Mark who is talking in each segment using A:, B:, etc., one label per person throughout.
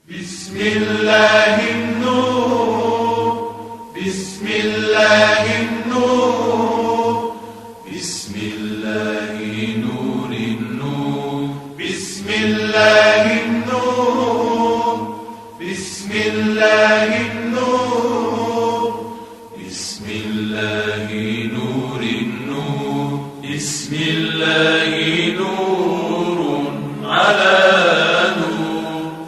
A: بسم اللہ النور بسم اللہ النور بسم اللہ نور النور بسم اللہ النور بسم اللہ النور بسم اللہ نور النور بسم اللہ نور علی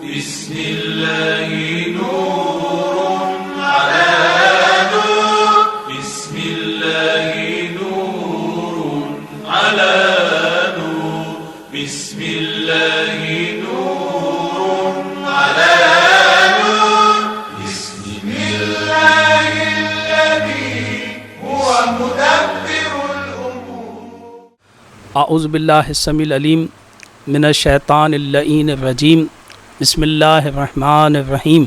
A: بسم اللہ نور علی نور بسم اللہ نور علی نور بسم اللہ نور علی نور بسم اللہ الذی هو مدبر الامور.
B: اعوذ باللہ السمیع العلیم من الشیطان اللعین الرجیم. بسم اللہ الرحمن الرحیم.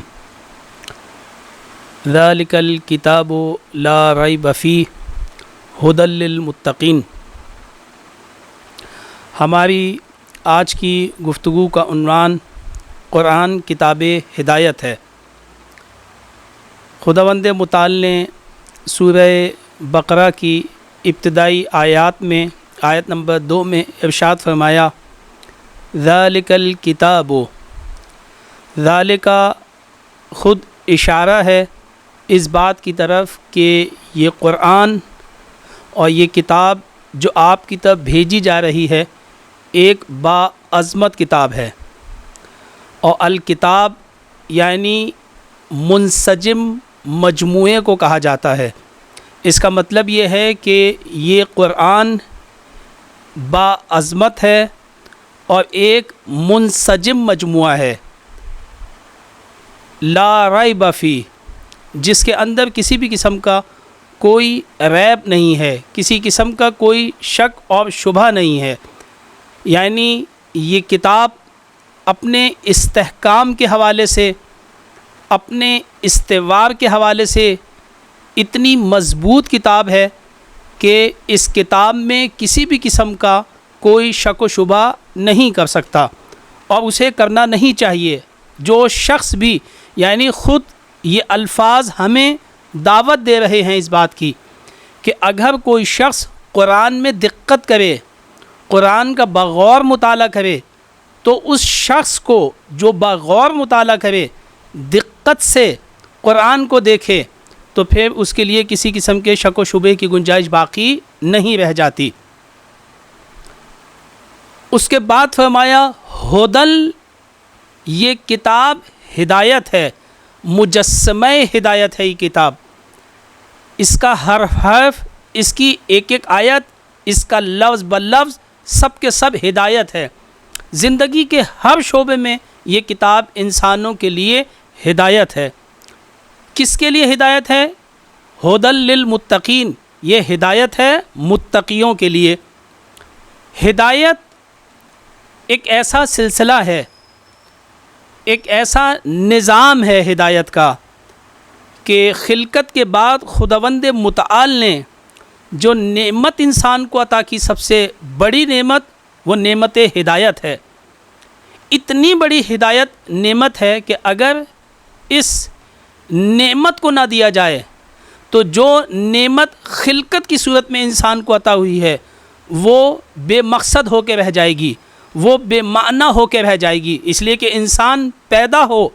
B: ذالک الکتاب لا ریب فیہ ھدی للمتقین. ہماری آج کی گفتگو کا عنوان قرآن کتاب ہدایت ہے. خداوند متعال نے سورہ بقرہ کی ابتدائی آیات میں آیت نمبر 2 میں ارشاد فرمایا ذالک الکتاب. ذالک خود اشارہ ہے اس بات کی طرف کہ یہ قرآن اور یہ کتاب جو آپ کی طرف بھیجی جا رہی ہے ایک باعظمت کتاب ہے. اور الکتاب یعنی منسجم مجموعے کو کہا جاتا ہے. اس کا مطلب یہ ہے کہ یہ قرآن باعظمت ہے اور ایک منسجم مجموعہ ہے. لا ریب فیہ جس کے اندر کسی بھی قسم کا کوئی ریب نہیں ہے, کسی قسم کا کوئی شک اور شبہ نہیں ہے. یعنی یہ کتاب اپنے استحکام کے حوالے سے, اپنے استوار کے حوالے سے اتنی مضبوط کتاب ہے کہ اس کتاب میں کسی بھی قسم کا کوئی شک و شبہ نہیں کر سکتا اور اسے کرنا نہیں چاہیے. جو شخص بھی یعنی خود یہ الفاظ ہمیں دعوت دے رہے ہیں اس بات کی کہ اگر کوئی شخص قرآن میں دقت کرے, قرآن کا بغور مطالعہ کرے, تو اس شخص کو جو بغور مطالعہ کرے, دقت سے قرآن کو دیکھے, تو پھر اس کے لیے کسی قسم کے شک و شبہ کی گنجائش باقی نہیں رہ جاتی. اس کے بعد فرمایا ھدی, یہ کتاب ہدایت ہے, مجسمہ ہدایت ہے یہ کتاب. اس کا ہر حرف, اس کی ایک ایک آیت, اس کا لفظ بلفظ سب کے سب ہدایت ہے. زندگی کے ہر شعبے میں یہ کتاب انسانوں کے لیے ہدایت ہے. کس کے لیے ہدایت ہے؟ ھدی للمتقین, یہ ہدایت ہے متقیوں کے لیے. ہدایت ایک ایسا سلسلہ ہے, ایک ایسا نظام ہے ہدایت کا کہ خلقت کے بعد خداوند متعال نے جو نعمت انسان کو عطا کی, سب سے بڑی نعمت وہ نعمت ہدایت ہے. اتنی بڑی ہدایت نعمت ہے کہ اگر اس نعمت کو نہ دیا جائے تو جو نعمت خلقت کی صورت میں انسان کو عطا ہوئی ہے وہ بے مقصد ہو کے رہ جائے گی, وہ بے معنی ہو کے رہ جائے گی. اس لیے کہ انسان پیدا ہو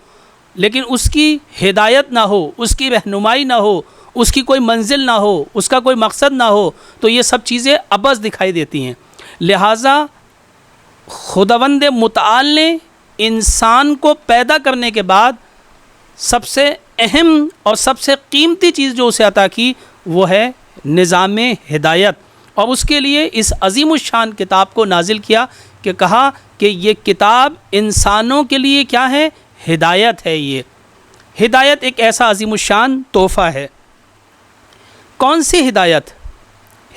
B: لیکن اس کی ہدایت نہ ہو, اس کی رہنمائی نہ ہو, اس کی کوئی منزل نہ ہو, اس کا کوئی مقصد نہ ہو, تو یہ سب چیزیں عبث دکھائی دیتی ہیں. لہٰذا خداوند متعال نے انسان کو پیدا کرنے کے بعد سب سے اہم اور سب سے قیمتی چیز جو اسے عطا کی وہ ہے نظام ہدایت. اور اس کے لیے اس عظیم الشان کتاب کو نازل کیا کہ کہا کہ یہ کتاب انسانوں کے لیے کیا ہے؟ ہدایت ہے. یہ ہدایت ایک ایسا عظیم الشان تحفہ ہے. کون سی ہدایت؟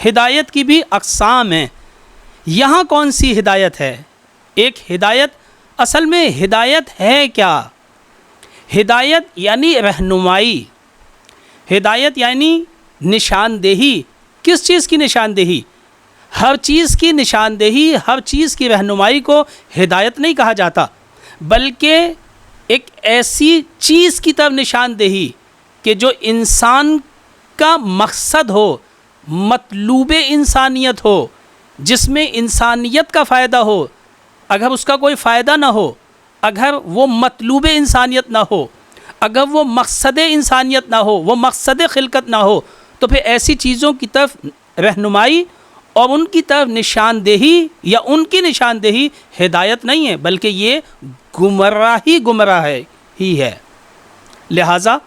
B: ہدایت کی بھی اقسام ہیں. یہاں کون سی ہدایت ہے؟ ایک ہدایت, اصل میں ہدایت ہے کیا؟ ہدایت یعنی رہنمائی, ہدایت یعنی نشاندہی. کس چیز کی نشاندہی؟ ہر چیز کی نشاندہی، ہر چیز کی رہنمائی کو ہدایت نہیں کہا جاتا، بلکہ ایک ایسی چیز کی طرف نشاندہی کہ جو انسان کا مقصد ہو، مطلوب انسانیت ہو، جس میں انسانیت کا فائدہ ہو. اگر اس کا کوئی فائدہ نہ ہو، اگر وہ مطلوب انسانیت نہ ہو، اگر وہ مقصد انسانیت نہ ہو، وہ مقصد خلقت نہ ہو، تو پھر ایسی چیزوں کی طرف رہنمائی اور ان کی طرف نشاندہی یا ان کی نشاندہی ہدایت نہیں ہے، بلکہ یہ گمراہ ہی ہے. لہٰذا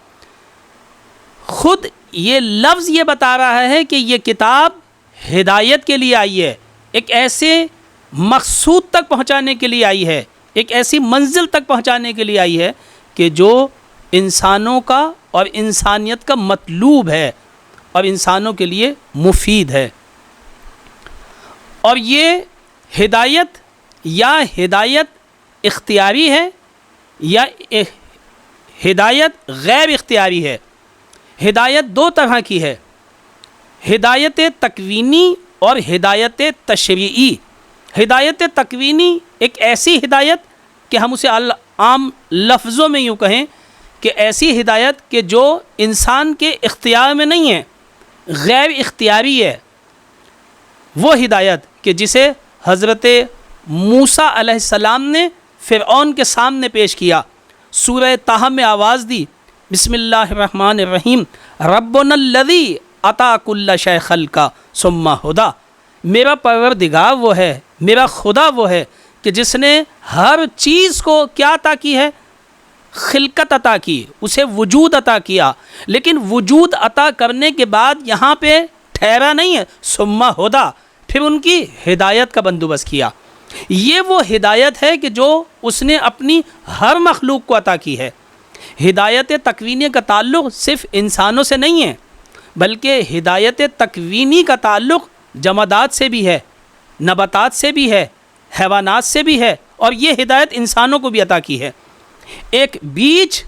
B: خود یہ لفظ یہ بتا رہا ہے کہ یہ کتاب ہدایت کے لیے آئی ہے، ایک ایسے مقصود تک پہنچانے کے لیے آئی ہے، ایک ایسی منزل تک پہنچانے کے لیے آئی ہے کہ جو انسانوں کا اور انسانیت کا مطلوب ہے اور انسانوں کے لیے مفید ہے. اور یہ ہدایت یا ہدایت اختیاری ہے یا ہدایت غیر اختیاری ہے. ہدایت دو طرح کی ہے، ہدایت تکوینی اور ہدایت تشریعی. ہدایت تکوینی ایک ایسی ہدایت کہ ہم اسے عام لفظوں میں یوں کہیں کہ ایسی ہدایت کہ جو انسان کے اختیار میں نہیں ہے، غیر اختیاری ہے. وہ ہدایت کہ جسے حضرت موسیٰ علیہ السلام نے فرعون کے سامنے پیش کیا، سورہ طٰہٰ میں آواز دی، بسم اللہ الرحمن الرحیم، ربنا الذی عطا کل شیء خلقا ثم ہدی. میرا پروردگار وہ ہے، میرا خدا وہ ہے کہ جس نے ہر چیز کو کیا عطا کی ہے؟ خلقت عطا کی، اسے وجود عطا کیا. لیکن وجود عطا کرنے کے بعد یہاں پہ ٹھہرا نہیں ہے، ثم ہدی، پھر ان کی ہدایت کا بندوبست کیا. یہ وہ ہدایت ہے کہ جو اس نے اپنی ہر مخلوق کو عطا کی ہے. ہدایت تکوینی کا تعلق صرف انسانوں سے نہیں ہے، بلکہ ہدایت تکوینی کا تعلق جمادات سے بھی ہے، نباتات سے بھی ہے، حیوانات سے بھی ہے، اور یہ ہدایت انسانوں کو بھی عطا کی ہے. ایک بیج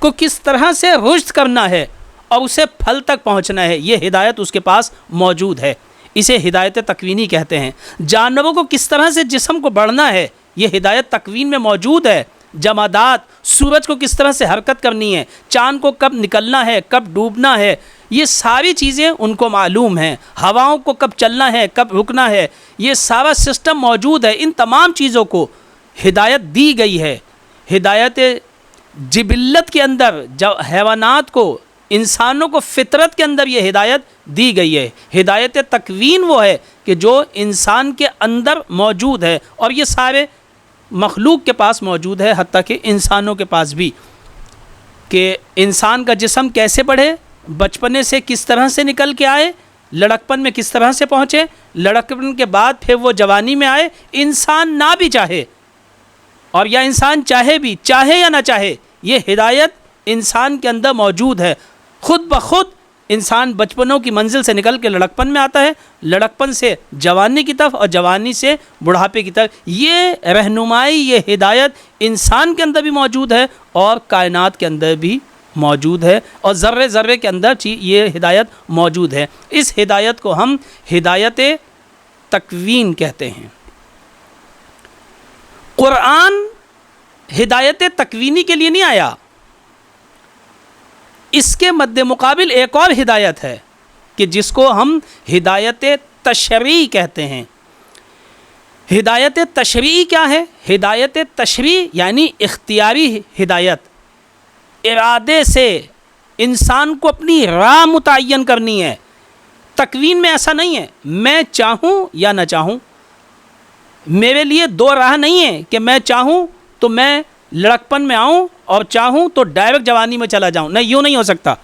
B: کو کس طرح سے رشد کرنا ہے اور اسے پھل تک پہنچنا ہے، یہ ہدایت اس کے پاس موجود ہے، اسے ہدایت تکوینی کہتے ہیں. جانوروں کو کس طرح سے جسم کو بڑھنا ہے، یہ ہدایت تکوین میں موجود ہے. جمادات، سورج کو کس طرح سے حرکت کرنی ہے، چاند کو کب نکلنا ہے، کب ڈوبنا ہے، یہ ساری چیزیں ان کو معلوم ہیں. ہواؤں کو کب چلنا ہے، کب رکنا ہے، یہ سارا سسٹم موجود ہے. ان تمام چیزوں کو ہدایت دی گئی ہے. ہدایت جبلت کے اندر حیوانات کو، انسانوں کو فطرت کے اندر یہ ہدایت دی گئی ہے. ہدایت تکوین وہ ہے کہ جو انسان کے اندر موجود ہے اور یہ سارے مخلوق کے پاس موجود ہے، حتیٰ کہ انسانوں کے پاس بھی، کہ انسان کا جسم کیسے بڑھے، بچپنے سے کس طرح سے نکل کے آئے، لڑکپن میں کس طرح سے پہنچے، لڑکپن کے بعد پھر وہ جوانی میں آئے. انسان نہ بھی چاہے اور یا انسان چاہے بھی، چاہے یا نہ چاہے، یہ ہدایت انسان کے اندر موجود ہے. خود بخود انسان بچپنوں کی منزل سے نکل کے لڑکپن میں آتا ہے، لڑکپن سے جوانی کی طرف اور جوانی سے بڑھاپے کی طرف. یہ رہنمائی، یہ ہدایت انسان کے اندر بھی موجود ہے اور کائنات کے اندر بھی موجود ہے، اور ذرے ذرے کے اندر یہ ہدایت موجود ہے. اس ہدایت کو ہم ہدایت تکوین کہتے ہیں. قرآن ہدایت تکوینی کے لیے نہیں آیا، اس کے مد مقابل ایک اور ہدایت ہے کہ جس کو ہم ہدایت تشریعی کہتے ہیں. ہدایت تشریعی کیا ہے؟ ہدایت تشریعی یعنی اختیاری ہدایت، ارادے سے انسان کو اپنی راہ متعین کرنی ہے. تکوین میں ایسا نہیں ہے میں چاہوں یا نہ چاہوں، میرے لیے دو راہ نہیں ہے کہ میں چاہوں تو میں لڑکپن میں آؤں اور چاہوں تو ڈائریکٹ جوانی میں چلا جاؤں. نہیں، یوں نہیں ہو سکتا.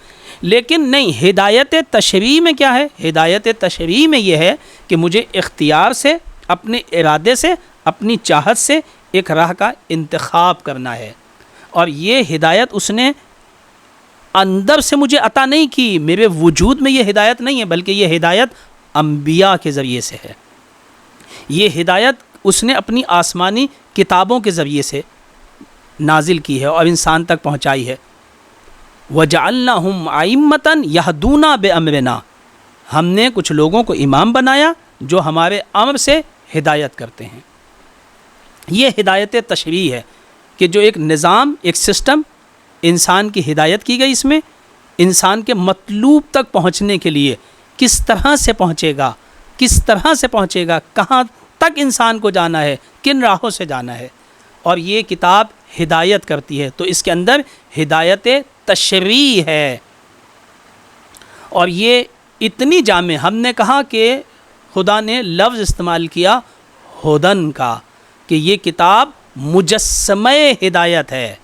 B: لیکن نہیں، ہدایت تشریعی میں کیا ہے؟ ہدایت تشریعی میں یہ ہے کہ مجھے اختیار سے، اپنے ارادے سے، اپنی چاہت سے ایک راہ کا انتخاب کرنا ہے. اور یہ ہدایت اس نے اندر سے مجھے عطا نہیں کی، میرے وجود میں یہ ہدایت نہیں ہے، بلکہ یہ ہدایت انبیاء کے ذریعے سے ہے. یہ ہدایت اس نے اپنی آسمانی کتابوں کے ذریعے سے نازل کی ہے اور انسان تک پہنچائی ہے. وَجَعَلْنَاهُمْ أَئِمَّةً يَهْدُونَ بِأَمْرِنَا، ہم نے کچھ لوگوں کو امام بنایا جو ہمارے امر سے ہدایت کرتے ہیں. یہ ہدایت تشریعی ہے کہ جو ایک نظام، ایک سسٹم انسان کی ہدایت کی گئی، اس میں انسان کے مطلوب تک پہنچنے کے لیے کس طرح سے پہنچے گا، کس طرح سے پہنچے گا، کہاں تک انسان کو جانا ہے، کن راہوں سے جانا ہے، اور یہ کتاب ہدایت کرتی ہے۔ تو اس کے اندر ہدایت تشریع ہے، اور یہ اتنی جامع، ہم نے کہا کہ خدا نے لفظ استعمال کیا ہدن کا، کہ یہ کتاب مجسمہ ہدایت ہے۔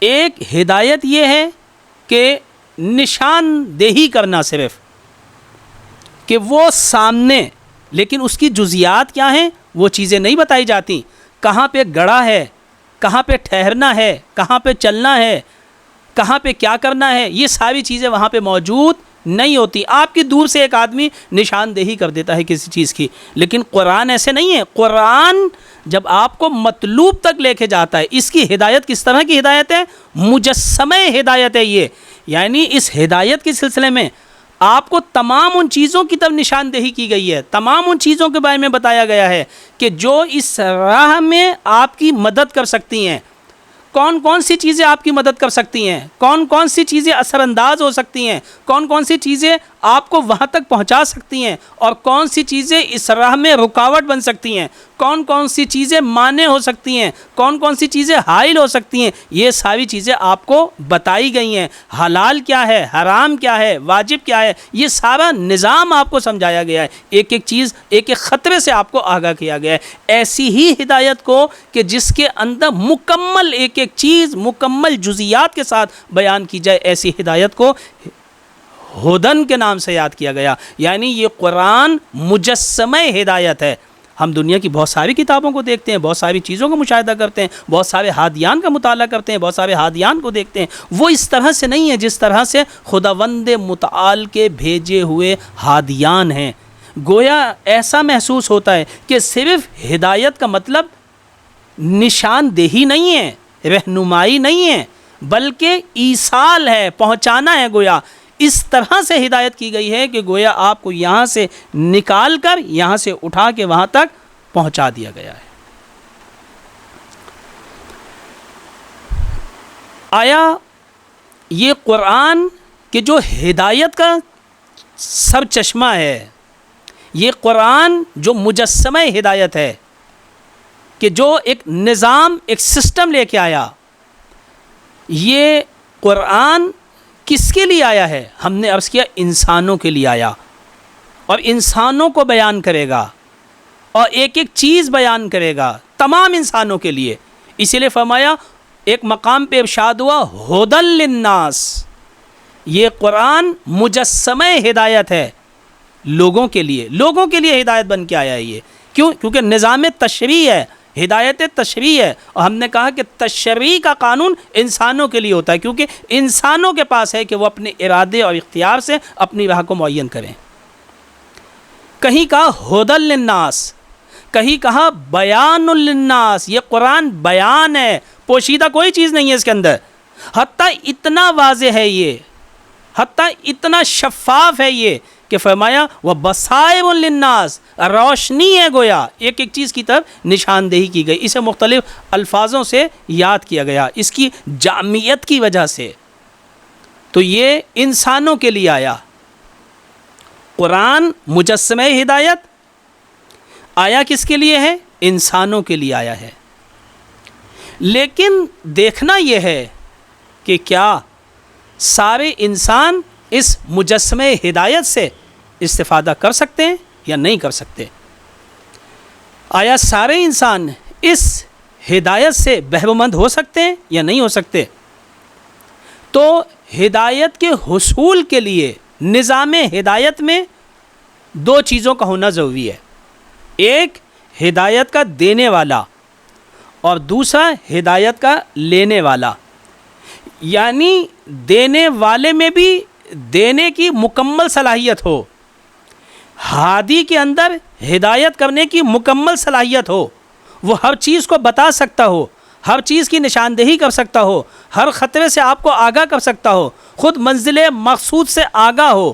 B: ایک ہدایت یہ ہے کہ نشاندہی کرنا صرف، کہ وہ سامنے، لیکن اس کی جزیات کیا ہیں وہ چیزیں نہیں بتائی جاتی، کہاں پہ گڑھا ہے، کہاں پہ ٹھہرنا ہے، کہاں پہ چلنا ہے، کہاں پہ کیا کرنا ہے، یہ ساری چیزیں وہاں پہ موجود نہیں ہوتی۔ آپ کی دور سے ایک آدمی نشاندہی کر دیتا ہے کسی چیز کی، لیکن قرآن ایسے نہیں ہے۔ قرآن جب آپ کو مطلوب تک لے کے جاتا ہے، اس کی ہدایت کس طرح کی ہدایت ہے؟ مجسمہ ہدایت ہے یہ، یعنی اس ہدایت کے سلسلے میں آپ کو تمام ان چیزوں کی طرف نشاندہی کی گئی ہے، تمام ان چیزوں کے بارے میں بتایا گیا ہے کہ جو اس راہ میں آپ کی مدد کر سکتی ہیں۔ کون کون سی چیزیں آپ کی مدد کر سکتی ہیں، کون کون سی چیزیں اثر انداز ہو سکتی ہیں، کون کون سی چیزیں آپ کو وہاں تک پہنچا سکتی ہیں، اور کون سی چیزیں اس راہ میں رکاوٹ بن سکتی ہیں، کون کون سی چیزیں مانع ہو سکتی ہیں، کون کون سی چیزیں حائل ہو سکتی ہیں، یہ ساری چیزیں آپ کو بتائی گئی ہیں۔ حلال کیا ہے، حرام کیا ہے، واجب کیا ہے، یہ سارا نظام آپ کو سمجھایا گیا ہے، ایک ایک چیز، ایک ایک خطرے سے آپ کو آگاہ کیا گیا ہے۔ ایسی ہی ہدایت کو کہ جس کے اندر مکمل ایک ایک چیز مکمل جزیات کے ساتھ بیان کی جائے، ایسی ہدایت کو ہدن کے نام سے یاد کیا گیا، یعنی یہ قرآن مجسمہ ہدایت ہے۔ ہم دنیا کی بہت ساری کتابوں کو دیکھتے ہیں، بہت ساری چیزوں کا مشاہدہ کرتے ہیں، بہت سارے ہادیان کا مطالعہ کرتے ہیں، بہت سارے ہادیان کو دیکھتے ہیں، وہ اس طرح سے نہیں ہے جس طرح سے خداوند متعال کے بھیجے ہوئے ہادیان ہیں۔ گویا ایسا محسوس ہوتا ہے کہ صرف ہدایت کا مطلب نشاندہی نہیں ہے، رہنمائی نہیں ہے، بلکہ ایصال ہے، پہنچانا ہے۔ گویا اس طرح سے ہدایت کی گئی ہے کہ گویا آپ کو یہاں سے نکال کر یہاں سے اٹھا کے وہاں تک پہنچا دیا گیا ہے۔ آیا یہ قرآن کہ جو ہدایت کا سر چشمہ ہے، یہ قرآن جو مجسمہ ہدایت ہے، کہ جو ایک نظام، ایک سسٹم لے کے آیا، یہ قرآن کس کے لیے آیا ہے؟ ہم نے عرض کیا انسانوں کے لیے آیا، اور انسانوں کو بیان کرے گا، اور ایک ایک چیز بیان کرے گا تمام انسانوں کے لیے۔ اسی لیے فرمایا، ایک مقام پہ ارشاد ہوا ہدی للناس، یہ قرآن مجسمہ ہدایت ہے لوگوں کے لیے، لوگوں کے لیے ہدایت بن کے آیا ہے یہ۔ کیوں؟ کیونکہ نظام تشریع ہے، ہدایت تشریع ہے، اور ہم نے کہا کہ تشریع کا قانون انسانوں کے لیے ہوتا ہے، کیونکہ انسانوں کے پاس ہے کہ وہ اپنے ارادے اور اختیار سے اپنی راہ کو معین کریں۔ کہیں کہا ہدی للناس، کہیں کہا بیان للناس، یہ قرآن بیان ہے، پوشیدہ کوئی چیز نہیں ہے اس کے اندر۔ حتیٰ اتنا واضح ہے یہ، حتیٰ اتنا شفاف ہے یہ کہ فرمایا وَبَصَائِرٌ لِلنَّاسِ، روشنی ہے، گویا ایک ایک چیز کی طرف نشاندہی کی گئی۔ اسے مختلف الفاظوں سے یاد کیا گیا اس کی جامعیت کی وجہ سے۔ تو یہ انسانوں کے لیے آیا قرآن، مجسمہ ہدایت آیا کس کے لیے ہے؟ انسانوں کے لیے آیا ہے۔ لیکن دیکھنا یہ ہے کہ کیا سارے انسان اس مجسمہ ہدایت سے استفادہ کر سکتے ہیں یا نہیں کر سکتے؟ آیا سارے انسان اس ہدایت سے بہرمند ہو سکتے ہیں یا نہیں ہو سکتے؟ تو ہدایت کے حصول کے لیے نظام ہدایت میں دو چیزوں کا ہونا ضروری ہے، ایک ہدایت کا دینے والا اور دوسرا ہدایت کا لینے والا۔ یعنی دینے والے میں بھی دینے کی مکمل صلاحیت ہو، ہادی کے اندر ہدایت کرنے کی مکمل صلاحیت ہو، وہ ہر چیز کو بتا سکتا ہو، ہر چیز کی نشاندہی کر سکتا ہو، ہر خطرے سے آپ کو آگاہ کر سکتا ہو، خود منزل مقصود سے آگاہ ہو۔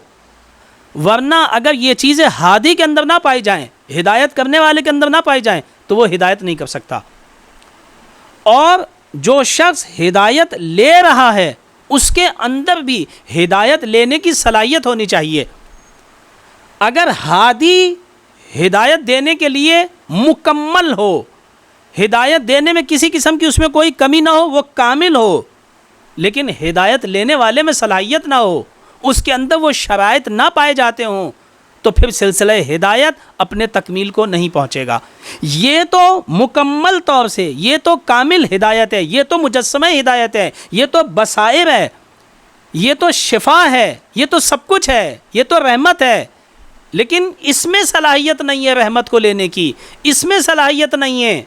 B: ورنہ اگر یہ چیزیں ہادی کے اندر نہ پائی جائیں، ہدایت کرنے والے کے اندر نہ پائی جائیں، تو وہ ہدایت نہیں کر سکتا۔ اور جو شخص ہدایت لے رہا ہے اس کے اندر بھی ہدایت لینے کی صلاحیت ہونی چاہیے۔ اگر ہادی ہدایت دینے کے لیے مکمل ہو، ہدایت دینے میں کسی قسم کی اس میں کوئی کمی نہ ہو، وہ کامل ہو، لیکن ہدایت لینے والے میں صلاحیت نہ ہو، اس کے اندر وہ شرائط نہ پائے جاتے ہوں، تو پھر سلسلہ ہدایت اپنے تکمیل کو نہیں پہنچے گا۔ یہ تو مکمل طور سے، یہ تو کامل ہدایت ہے، یہ تو مجسمہ ہدایت ہے، یہ تو بصائر ہے، یہ تو شفا ہے، یہ تو سب کچھ ہے، یہ تو رحمت ہے، لیکن اس میں صلاحیت نہیں ہے رحمت کو لینے کی، اس میں صلاحیت نہیں ہے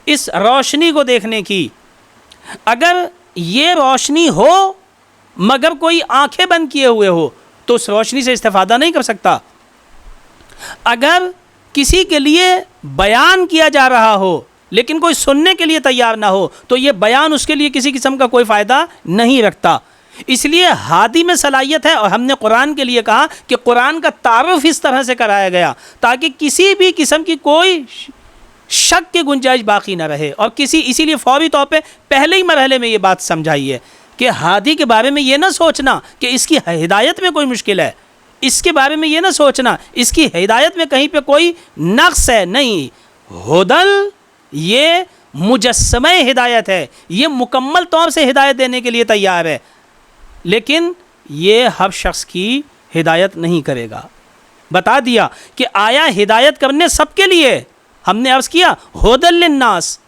B: اس روشنی کو دیکھنے کی۔ اگر یہ روشنی ہو مگر کوئی آنکھیں بند کیے ہوئے ہو تو اس روشنی سے استفادہ نہیں کر سکتا۔ اگر کسی کے لیے بیان کیا جا رہا ہو لیکن کوئی سننے کے لیے تیار نہ ہو تو یہ بیان اس کے لیے کسی قسم کا کوئی فائدہ نہیں رکھتا۔ اس لیے ہادی میں صلاحیت ہے، اور ہم نے قرآن کے لیے کہا کہ قرآن کا تعارف اس طرح سے کرایا گیا تاکہ کسی بھی قسم کی کوئی شک کی گنجائش باقی نہ رہے، اور اسی لیے فوری طور پہ پہلے ہی مرحلے میں یہ بات سمجھائی ہے کہ ہادی کے بارے میں یہ نہ سوچنا کہ اس کی ہدایت میں کوئی مشکل ہے، اس کے بارے میں یہ نہ سوچنا اس کی ہدایت میں کہیں پہ کوئی نقص ہے، نہیں، ہدل یہ مجسمہ ہدایت ہے، یہ مکمل طور سے ہدایت دینے کے لیے تیار ہے، لیکن یہ ہر شخص کی ہدایت نہیں کرے گا۔ بتا دیا کہ آیا ہدایت کرنے سب کے لیے، ہم نے عرض کیا ہدل للناس،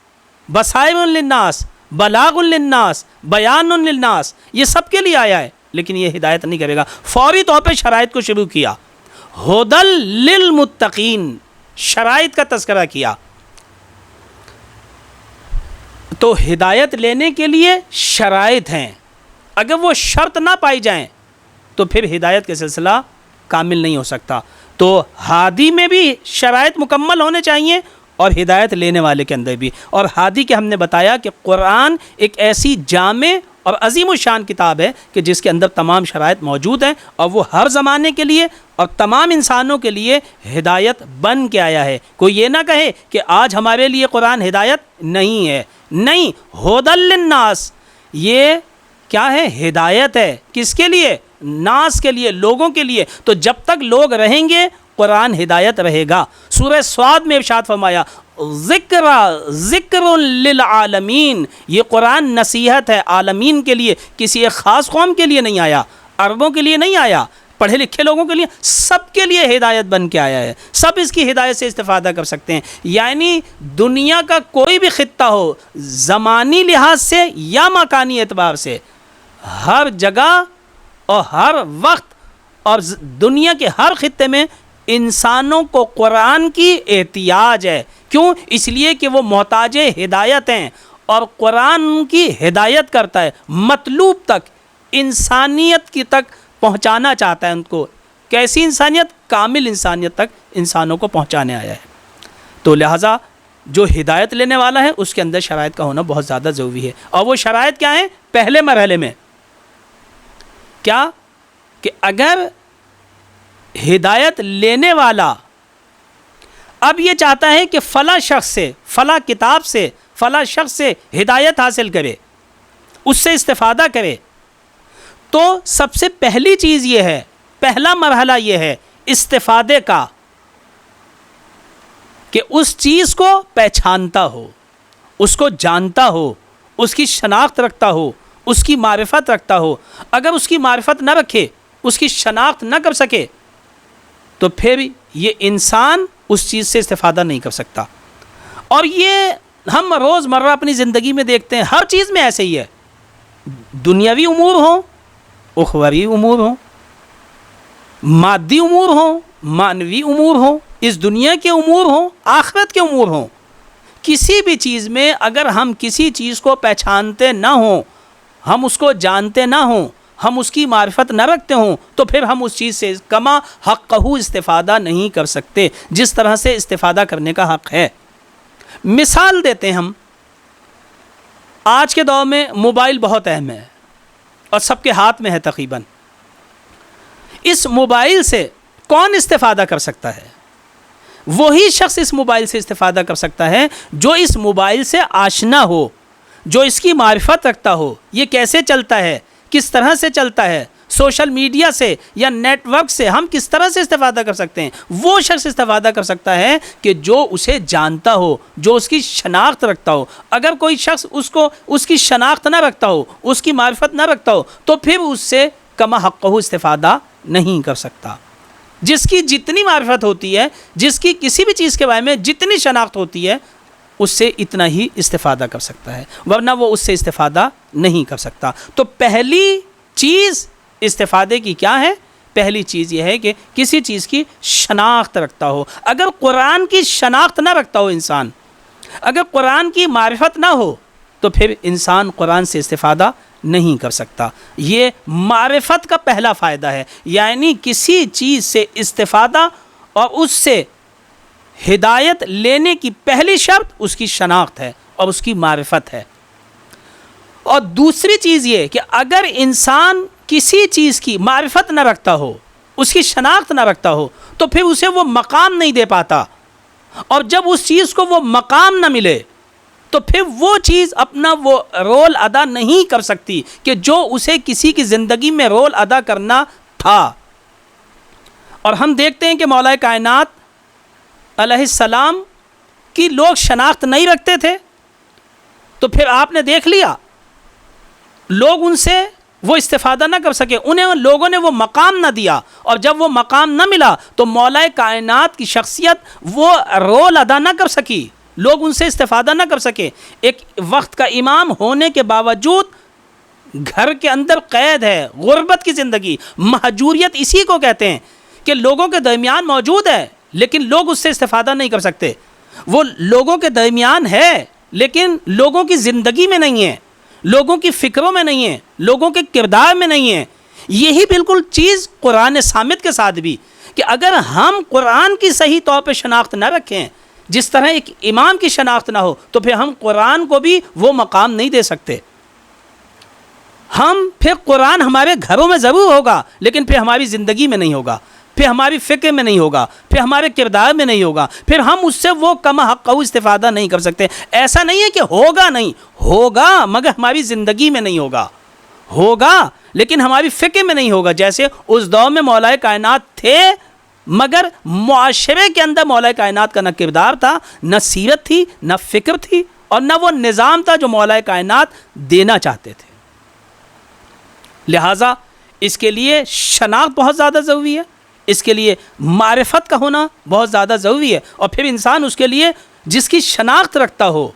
B: بصائر للناس، بلاغ للناس، بیان للناس، یہ سب کے لیے آیا ہے، لیکن یہ ہدایت نہیں کرے گا۔ فوری طور پہ شرائط کو شروع کیا، ہدل للمتقین، شرائط کا تذکرہ کیا۔ تو ہدایت لینے کے لیے شرائط ہیں، اگر وہ شرط نہ پائی جائیں تو پھر ہدایت کا سلسلہ کامل نہیں ہو سکتا۔ تو ہادی میں بھی شرائط مکمل ہونے چاہیے اور ہدایت لینے والے کے اندر بھی۔ اور ہادی کے ہم نے بتایا کہ قرآن ایک ایسی جامع اور عظیم الشان کتاب ہے کہ جس کے اندر تمام شرائط موجود ہیں، اور وہ ہر زمانے کے لیے اور تمام انسانوں کے لیے ہدایت بن کے آیا ہے۔ کوئی یہ نہ کہے کہ آج ہمارے لیے قرآن ہدایت نہیں ہے، نہیں، ہدل للناس یہ کیا ہے؟ ہدایت ہے۔ کس کے لیے؟ ناس کے لیے، لوگوں کے لیے۔ تو جب تک لوگ رہیں گے قرآن ہدایت رہے گا۔ سورہ صاد میں ارشاد فرمایا ذکر للعالمین، یہ قرآن نصیحت ہے عالمین کے لیے، کسی ایک خاص قوم کے لیے نہیں آیا، عربوں کے لیے نہیں آیا، پڑھے لکھے لوگوں کے لیے، سب کے لیے ہدایت بن کے آیا ہے، سب اس کی ہدایت سے استفادہ کر سکتے ہیں۔ یعنی دنیا کا کوئی بھی خطہ ہو، زمانی لحاظ سے یا مکانی اعتبار سے، ہر جگہ اور ہر وقت اور دنیا کے ہر خطے میں انسانوں کو قرآن کی احتیاج ہے۔ کیوں؟ اس لیے کہ وہ محتاج ہدایت ہیں، اور قرآن کی ہدایت کرتا ہے، مطلوب تک، انسانیت کی تک پہنچانا چاہتا ہے ان کو۔ کیسی انسانیت؟ کامل انسانیت تک انسانوں کو پہنچانے آیا ہے۔ تو لہٰذا جو ہدایت لینے والا ہے اس کے اندر شرائط کا ہونا بہت زیادہ ضروری ہے۔ اور وہ شرائط کیا ہیں؟ پہلے مرحلے میں کیا کہ اگر ہدایت لینے والا اب یہ چاہتا ہے کہ فلاں شخص سے، فلاں کتاب سے، فلاں شخص سے ہدایت حاصل کرے، اس سے استفادہ کرے، تو سب سے پہلی چیز یہ ہے، پہلا مرحلہ یہ ہے استفادے کا، کہ اس چیز کو پہچانتا ہو، اس کو جانتا ہو، اس کی شناخت رکھتا ہو، اس کی معرفت رکھتا ہو۔ اگر اس کی معرفت نہ رکھے، اس کی شناخت نہ کر سکے، تو پھر یہ انسان اس چیز سے استفادہ نہیں کر سکتا۔ اور یہ ہم روز مرہ اپنی زندگی میں دیکھتے ہیں، ہر چیز میں ایسے ہی ہے، دنیاوی امور ہوں، اخروی امور ہوں، مادی امور ہوں، معنوی امور ہوں، اس دنیا کے امور ہوں، آخرت کے امور ہوں، کسی بھی چیز میں اگر ہم کسی چیز کو پہچانتے نہ ہوں، ہم اس کو جانتے نہ ہوں، ہم اس کی معرفت نہ رکھتے ہوں، تو پھر ہم اس چیز سے کما حقہ استفادہ نہیں کر سکتے جس طرح سے استفادہ کرنے کا حق ہے۔ مثال دیتے ہیں ہم، آج کے دور میں موبائل بہت اہم ہے اور سب کے ہاتھ میں ہے تقریباً۔ اس موبائل سے کون استفادہ کر سکتا ہے؟ وہی شخص اس موبائل سے استفادہ کر سکتا ہے جو اس موبائل سے آشنا ہو، جو اس کی معرفت رکھتا ہو یہ کیسے چلتا ہے، کس طرح سے چلتا ہے، سوشل میڈیا سے یا نیٹ ورک سے ہم کس طرح سے استفادہ کر سکتے ہیں، وہ شخص استفادہ کر سکتا ہے کہ جو اسے جانتا ہو، جو اس کی شناخت رکھتا ہو۔ اگر کوئی شخص اس کی شناخت نہ رکھتا ہو، اس کی معرفت نہ رکھتا ہو، تو پھر اس سے کما حقہ استفادہ نہیں کر سکتا۔ جس کی جتنی معرفت ہوتی ہے، جس کی کسی بھی چیز کے بارے میں جتنی شناخت ہوتی ہے، اس سے اتنا ہی استفادہ کر سکتا ہے، ورنہ وہ اس سے استفادہ نہیں کر سکتا۔ تو پہلی چیز استفادے کی کیا ہے؟ پہلی چیز یہ ہے کہ کسی چیز کی شناخت رکھتا ہو۔ اگر قرآن کی شناخت نہ رکھتا ہو انسان، اگر قرآن کی معرفت نہ ہو، تو پھر انسان قرآن سے استفادہ نہیں کر سکتا۔ یہ معرفت کا پہلا فائدہ ہے، یعنی کسی چیز سے استفادہ اور اس سے ہدایت لینے کی پہلی شرط اس کی شناخت ہے اور اس کی معرفت ہے۔ اور دوسری چیز یہ کہ اگر انسان کسی چیز کی معرفت نہ رکھتا ہو، اس کی شناخت نہ رکھتا ہو، تو پھر اسے وہ مقام نہیں دے پاتا، اور جب اس چیز کو وہ مقام نہ ملے تو پھر وہ چیز اپنا وہ رول ادا نہیں کر سکتی کہ جو اسے کسی کی زندگی میں رول ادا کرنا تھا۔ اور ہم دیکھتے ہیں کہ مولا کائنات علیہ السلام کی لوگ شناخت نہیں رکھتے تھے، تو پھر آپ نے دیکھ لیا لوگ ان سے وہ استفادہ نہ کر سکے، انہیں لوگوں نے وہ مقام نہ دیا، اور جب وہ مقام نہ ملا تو مولا کائنات کی شخصیت وہ رول ادا نہ کر سکی، لوگ ان سے استفادہ نہ کر سکے۔ ایک وقت کا امام ہونے کے باوجود گھر کے اندر قید ہے، غربت کی زندگی، مہجوریت اسی کو کہتے ہیں کہ لوگوں کے درمیان موجود ہے لیکن لوگ اس سے استفادہ نہیں کر سکتے۔ وہ لوگوں کے درمیان ہے لیکن لوگوں کی زندگی میں نہیں ہے، لوگوں کی فکروں میں نہیں ہے، لوگوں کے کردار میں نہیں ہے۔ یہی بالکل چیز قرآن صامت کے ساتھ بھی، کہ اگر ہم قرآن کی صحیح طور پہ شناخت نہ رکھیں، جس طرح ایک امام کی شناخت نہ ہو، تو پھر ہم قرآن کو بھی وہ مقام نہیں دے سکتے۔ ہم پھر قرآن ہمارے گھروں میں ضرور ہوگا لیکن پھر ہماری زندگی میں نہیں ہوگا، پھر ہماری فکر میں نہیں ہوگا، پھر ہمارے کردار میں نہیں ہوگا، پھر ہم اس سے وہ کم حق استفادہ نہیں کر سکتے۔ ایسا نہیں ہے کہ ہوگا نہیں، ہوگا مگر ہماری زندگی میں نہیں ہوگا، ہوگا لیکن ہماری فکر میں نہیں ہوگا۔ جیسے اس دور میں مولا کائنات تھے مگر معاشرے کے اندر مولا کائنات کا نہ کردار تھا، نہ سیرت تھی، نہ فکر تھی، اور نہ وہ نظام تھا جو مولا کائنات دینا چاہتے تھے۔ لہٰذا اس کے لیے شناخت بہت زیادہ ضروری ہے، اس کے لیے معرفت کا ہونا بہت زیادہ ضروری ہے، اور پھر انسان اس کے لیے جس کی شناخت رکھتا ہو،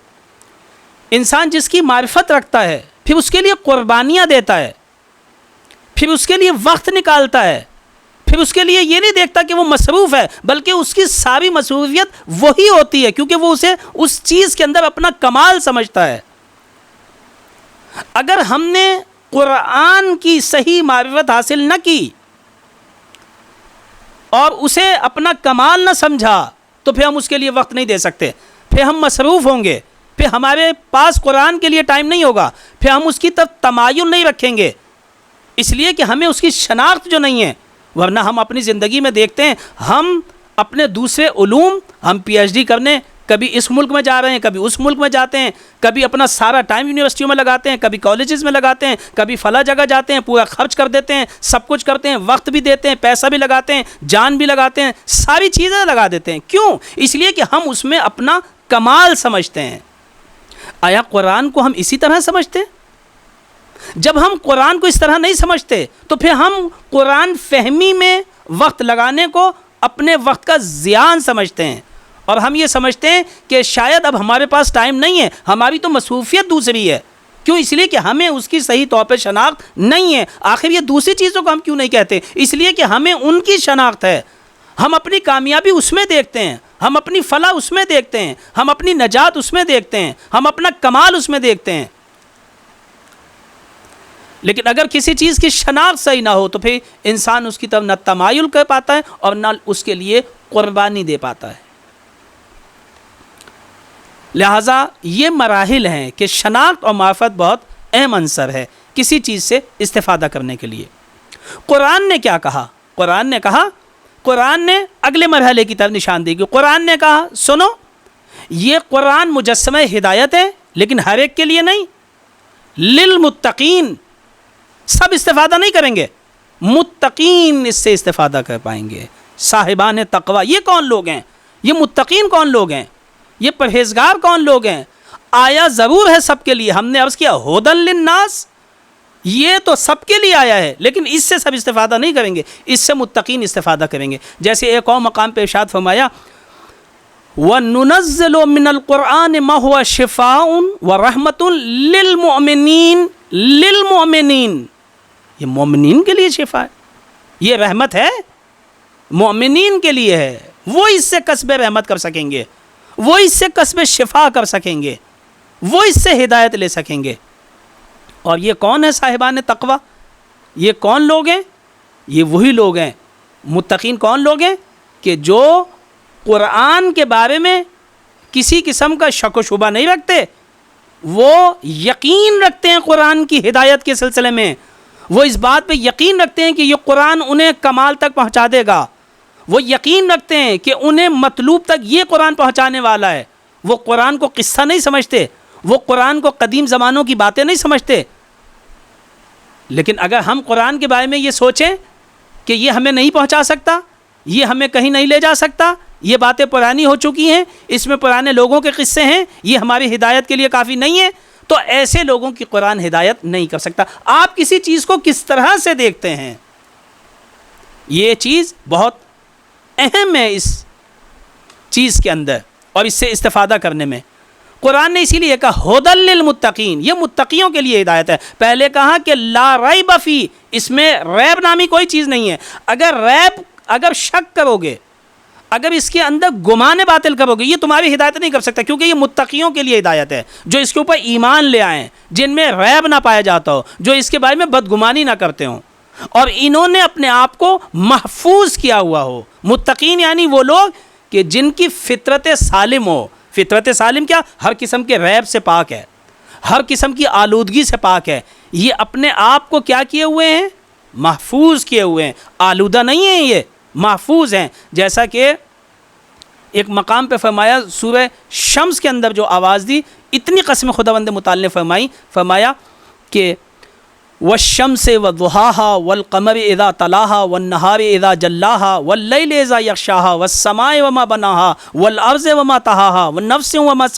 B: انسان جس کی معرفت رکھتا ہے، پھر اس کے لیے قربانیاں دیتا ہے، پھر اس کے لیے وقت نکالتا ہے، پھر اس کے لیے یہ نہیں دیکھتا کہ وہ مصروف ہے، بلکہ اس کی ساری مصروفیت وہی ہوتی ہے کیونکہ وہ اسے اس چیز کے اندر اپنا کمال سمجھتا ہے۔ اگر ہم نے قرآن کی صحیح معرفت حاصل نہ کی اور اسے اپنا کمال نہ سمجھا تو پھر ہم اس کے لیے وقت نہیں دے سکتے، پھر ہم مصروف ہوں گے، پھر ہمارے پاس قرآن کے لیے ٹائم نہیں ہوگا، پھر ہم اس کی طرف تمایل نہیں رکھیں گے، اس لیے کہ ہمیں اس کی شناخت جو نہیں ہے۔ ورنہ ہم اپنی زندگی میں دیکھتے ہیں، ہم اپنے دوسرے علوم، ہم پی ایچ ڈی کرنے کبھی اس ملک میں جا رہے ہیں، کبھی اس ملک میں جاتے ہیں، کبھی اپنا سارا ٹائم یونیورسٹیوں میں لگاتے ہیں، کبھی کالجز میں لگاتے ہیں، کبھی فلاں جگہ جاتے ہیں، پورا خرچ کر دیتے ہیں، سب کچھ کرتے ہیں، وقت بھی دیتے ہیں، پیسہ بھی لگاتے ہیں، جان بھی لگاتے ہیں، ساری چیزیں لگا دیتے ہیں۔ کیوں؟ اس لیے کہ ہم اس میں اپنا کمال سمجھتے ہیں۔ آیا قرآن کو ہم اسی طرح سمجھتے ہیں؟ جب ہم قرآن کو اس طرح نہیں سمجھتے تو پھر ہم قرآن فہمی میں وقت لگانے کو اپنے وقت کا زیان سمجھتے ہیں، اور ہم یہ سمجھتے ہیں کہ شاید اب ہمارے پاس ٹائم نہیں ہے، ہماری تو مصروفیت دوسری ہے۔ کیوں؟ اس لیے کہ ہمیں اس کی صحیح طور پہ شناخت نہیں ہے۔ آخر یہ دوسری چیزوں کو ہم کیوں نہیں کہتے؟ اس لیے کہ ہمیں ان کی شناخت ہے، ہم اپنی کامیابی اس میں دیکھتے ہیں، ہم اپنی فلاح اس میں دیکھتے ہیں، ہم اپنی نجات اس میں دیکھتے ہیں، ہم اپنا کمال اس میں دیکھتے ہیں۔ لیکن اگر کسی چیز کی شناخت صحیح نہ ہو تو پھر انسان اس کی طرف نہ تمایل کر پاتا ہے اور نہ اس کے لیے قربانی دے پاتا ہے۔ لہٰذا یہ مراحل ہیں کہ شناخت اور معرفت بہت اہم عنصر ہے کسی چیز سے استفادہ کرنے کے لیے۔ قرآن نے کیا کہا؟ قرآن نے اگلے مرحلے کی طرف نشاندہی کی۔ قرآن نے کہا سنو، یہ قرآن مجسمہ ہدایت ہے لیکن ہر ایک کے لیے نہیں، للمتقین، سب استفادہ نہیں کریں گے، متقین اس سے استفادہ کر پائیں گے، صاحبان تقوی۔ یہ کون لوگ ہیں؟ یہ متقین کون لوگ ہیں؟ یہ پرہیزگار کون لوگ ہیں؟ آیا ضرور ہے سب کے لیے، ہم نے عرض کیا ھدی للناس، یہ تو سب کے لیے آیا ہے، لیکن اس سے سب استفادہ نہیں کریں گے، اس سے متقین استفادہ کریں گے۔ جیسے ایک اور مقام پہ ارشاد فرمایا وَنُنَزِّلُ مِنَ الْقُرْآنِ مَا هُوَ شِفَاءٌ وَرَحْمَةٌ لِّلْمُؤْمِنِينَ، لِلْمُؤْمِنِينَ، یہ مومنین کے لیے شفا ہے، یہ رحمت ہے، مومنین کے لیے ہے، وہ اس سے کسب رحمت کر سکیں گے، وہ اس سے کسب شفا کر سکیں گے، وہ اس سے ہدایت لے سکیں گے۔ اور یہ کون ہے صاحبان تقوی؟ یہ کون لوگ ہیں؟ یہ وہی لوگ ہیں، متقین کون لوگ ہیں کہ جو قرآن کے بارے میں کسی قسم کا شک و شبہ نہیں رکھتے، وہ یقین رکھتے ہیں قرآن کی ہدایت کے سلسلے میں، وہ اس بات پہ یقین رکھتے ہیں کہ یہ قرآن انہیں کمال تک پہنچا دے گا، وہ یقین رکھتے ہیں کہ انہیں مطلوب تک یہ قرآن پہنچانے والا ہے، وہ قرآن کو قصہ نہیں سمجھتے، وہ قرآن کو قدیم زمانوں کی باتیں نہیں سمجھتے۔ لیکن اگر ہم قرآن کے بارے میں یہ سوچیں کہ یہ ہمیں نہیں پہنچا سکتا، یہ ہمیں کہیں نہیں لے جا سکتا، یہ باتیں پرانی ہو چکی ہیں، اس میں پرانے لوگوں کے قصے ہیں، یہ ہماری ہدایت کے لیے کافی نہیں ہے، تو ایسے لوگوں کی قرآن ہدایت نہیں کر سکتا۔ آپ کسی چیز کو کس طرح سے دیکھتے ہیں، یہ چیز بہت اہم ہے اس چیز کے اندر اور اس سے استفادہ کرنے میں۔ قرآن نے اسی لیے کہا ھدی للمتقین، یہ متقیوں کے لیے ہدایت ہے۔ پہلے کہا کہ لا ریب فی، اس میں ریب نامی کوئی چیز نہیں ہے۔ اگر شک کرو گے، اگر اس کے اندر گمان باطل کرو گے، یہ تمہاری ہدایت نہیں کر سکتا، کیونکہ یہ متقیوں کے لیے ہدایت ہے، جو اس کے اوپر ایمان لے آئیں، جن میں ریب نہ پایا جاتا ہو، جو اس کے بارے میں بدگمانی نہ کرتے ہوں، اور انہوں نے اپنے آپ کو محفوظ کیا ہوا ہو۔ متقین یعنی وہ لوگ کہ جن کی فطرت سالم ہو۔ فطرت سالم کیا؟ ہر قسم کے ریب سے پاک ہے، ہر قسم کی آلودگی سے پاک ہے، یہ اپنے آپ کو کیا کیے ہوئے ہیں؟ محفوظ کیے ہوئے ہیں، آلودہ نہیں ہیں، یہ محفوظ ہیں۔ جیسا کہ ایک مقام پہ فرمایا سورہ شمس کے اندر جو آواز دی، اتنی قسم خداوند متعال نے فرمایا کہ والشمس وضحاها والقمر اذا تلاها والنهار اذا جلاها والليل اذا يغشاها والسماء وما بناها والارض وما طحاها والنفس وما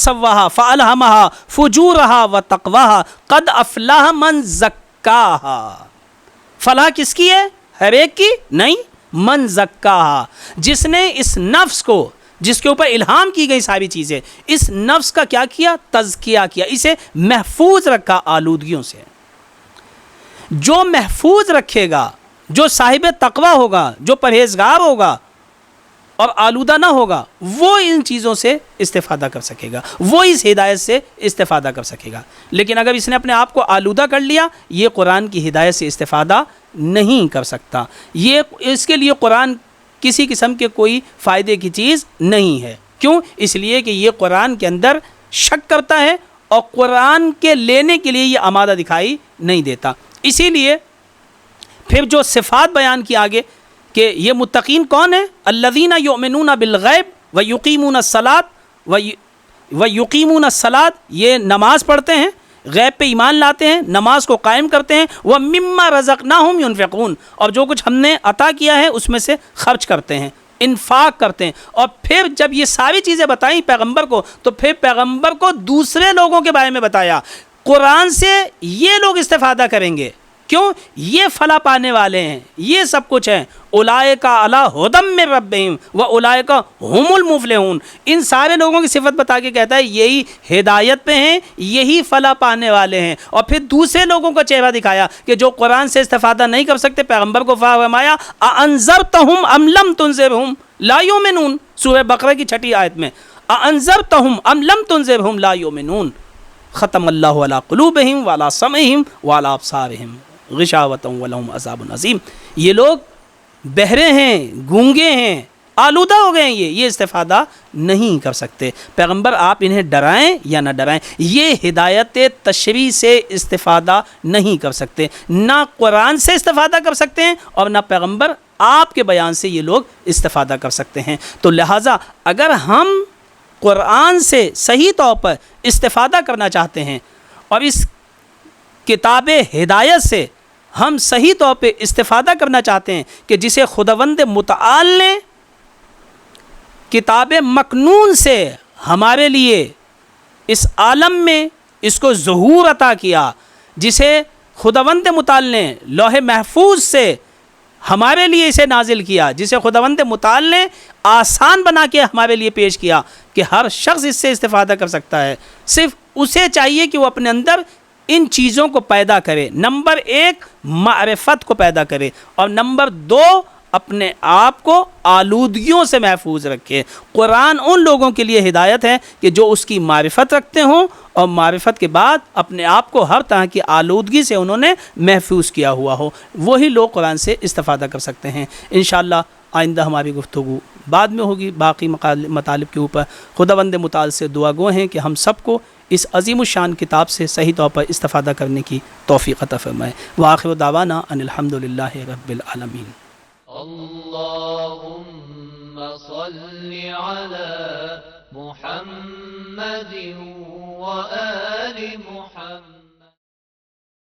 B: سواها فالهمها فجورها وتقواها قد افلح من زكاها۔ فلاح کس کی ہے؟ ہر ایک کی نہیں، من زکاها، جس نے اس نفس کو، جس کے اوپر الہام کی گئی ساری چیزیں، اس نفس کا کیا کیا؟ تزکیہ کیا، اسے محفوظ رکھا آلودگیوں سے۔ جو محفوظ رکھے گا، جو صاحب تقوی ہوگا، جو پرہیزگار ہوگا اور آلودہ نہ ہوگا، وہ ان چیزوں سے استفادہ کر سکے گا، وہ اس ہدایت سے استفادہ کر سکے گا۔ لیکن اگر اس نے اپنے آپ کو آلودہ کر لیا، یہ قرآن کی ہدایت سے استفادہ نہیں کر سکتا، اس کے لیے قرآن کسی قسم کے کوئی فائدے کی چیز نہیں ہے۔ کیوں؟ اس لیے کہ یہ قرآن کے اندر شک کرتا ہے اور قرآن کے لینے کے لیے یہ آمادہ دکھائی نہیں دیتا۔ اسی لیے پھر جو صفات بیان کی آگے کہ یہ متقین کون ہیں؟ الذین یؤمنون بالغیب ویقیمون الصلاۃ ویقیمون الصلاۃ، یہ نماز پڑھتے ہیں، غیب پہ ایمان لاتے ہیں، نماز کو قائم کرتے ہیں، وَمِمَّا رَزَقْنَاهُمْ يُنْفِقُونَ، اور جو کچھ ہم نے عطا کیا ہے اس میں سے خرچ کرتے ہیں، انفاق کرتے ہیں۔ اور پھر جب یہ ساری چیزیں بتائیں پیغمبر کو، تو پھر پیغمبر کو دوسرے لوگوں کے بارے میں بتایا، قرآن سے یہ لوگ استفادہ کریں گے، کیوں؟ یہ فلاح پانے والے ہیں، یہ سب کچھ ہیں، اولئک علی ھدی من ربہم واولئک ھم المفلحون۔ ان سارے لوگوں کی صفت بتا کے کہتا ہے یہی ہدایت پہ ہیں، یہی فلاح پانے والے ہیں۔ اور پھر دوسرے لوگوں کا چہرہ دکھایا کہ جو قرآن سے استفادہ نہیں کر سکتے، پیغمبر کو فرمایا اانذرتہم ام لم تنذرہم لا یؤمنون، سورہ بقرہ کی 6 آیت میں، اانذرتہم ام لم تنذرہم لا یؤمنون، ختم اللہ علی قلوبہم وعلی سمعہم وعلی ابصارہم غشاوۃ ولہم عذاب عظیم۔ یہ لوگ بہرے ہیں، گونگے ہیں، آلودہ ہو گئے ہیں، یہ استفادہ نہیں کر سکتے۔ پیغمبر آپ انہیں ڈرائیں یا نہ ڈرائیں، یہ ہدایت تشریع سے استفادہ نہیں کر سکتے، نہ قرآن سے استفادہ کر سکتے ہیں اور نہ پیغمبر آپ کے بیان سے یہ لوگ استفادہ کر سکتے ہیں۔ تو لہٰذا اگر ہم قرآن سے صحیح طور پر استفادہ کرنا چاہتے ہیں اور اس کتاب ہدایت سے ہم صحیح طور پہ استفادہ کرنا چاہتے ہیں کہ جسے خداوند متعال نے کتاب مکنون سے ہمارے لیے اس عالم میں اس کو ظہور عطا کیا، جسے خداوند متعال نے لوح محفوظ سے ہمارے لیے اسے نازل کیا، جسے خداوند متعال نے آسان بنا کے ہمارے لیے پیش کیا کہ ہر شخص اس سے استفادہ کر سکتا ہے۔ صرف اسے چاہیے کہ وہ اپنے اندر ان چیزوں کو پیدا کرے، نمبر 1 معرفت کو پیدا کرے، اور نمبر 2 اپنے آپ کو آلودگیوں سے محفوظ رکھے۔ قرآن ان لوگوں کے لیے ہدایت ہے کہ جو اس کی معرفت رکھتے ہوں اور معرفت کے بعد اپنے آپ کو ہر طرح کی آلودگی سے انہوں نے محفوظ کیا ہوا ہو، وہی لوگ قرآن سے استفادہ کر سکتے ہیں۔ انشاءاللہ آئندہ ہماری گفتگو بعد میں ہوگی باقی مطالب کے اوپر۔ خداوند متعال سے دعا گو ہیں کہ ہم سب کو اس عظیم الشان کتاب سے صحیح طور پر استفادہ کرنے کی توفیق عطا فرمائے۔ وآخر دعوانا ان الحمدللہ رب العالمین۔
C: اللهم صل على محمد وآل محمد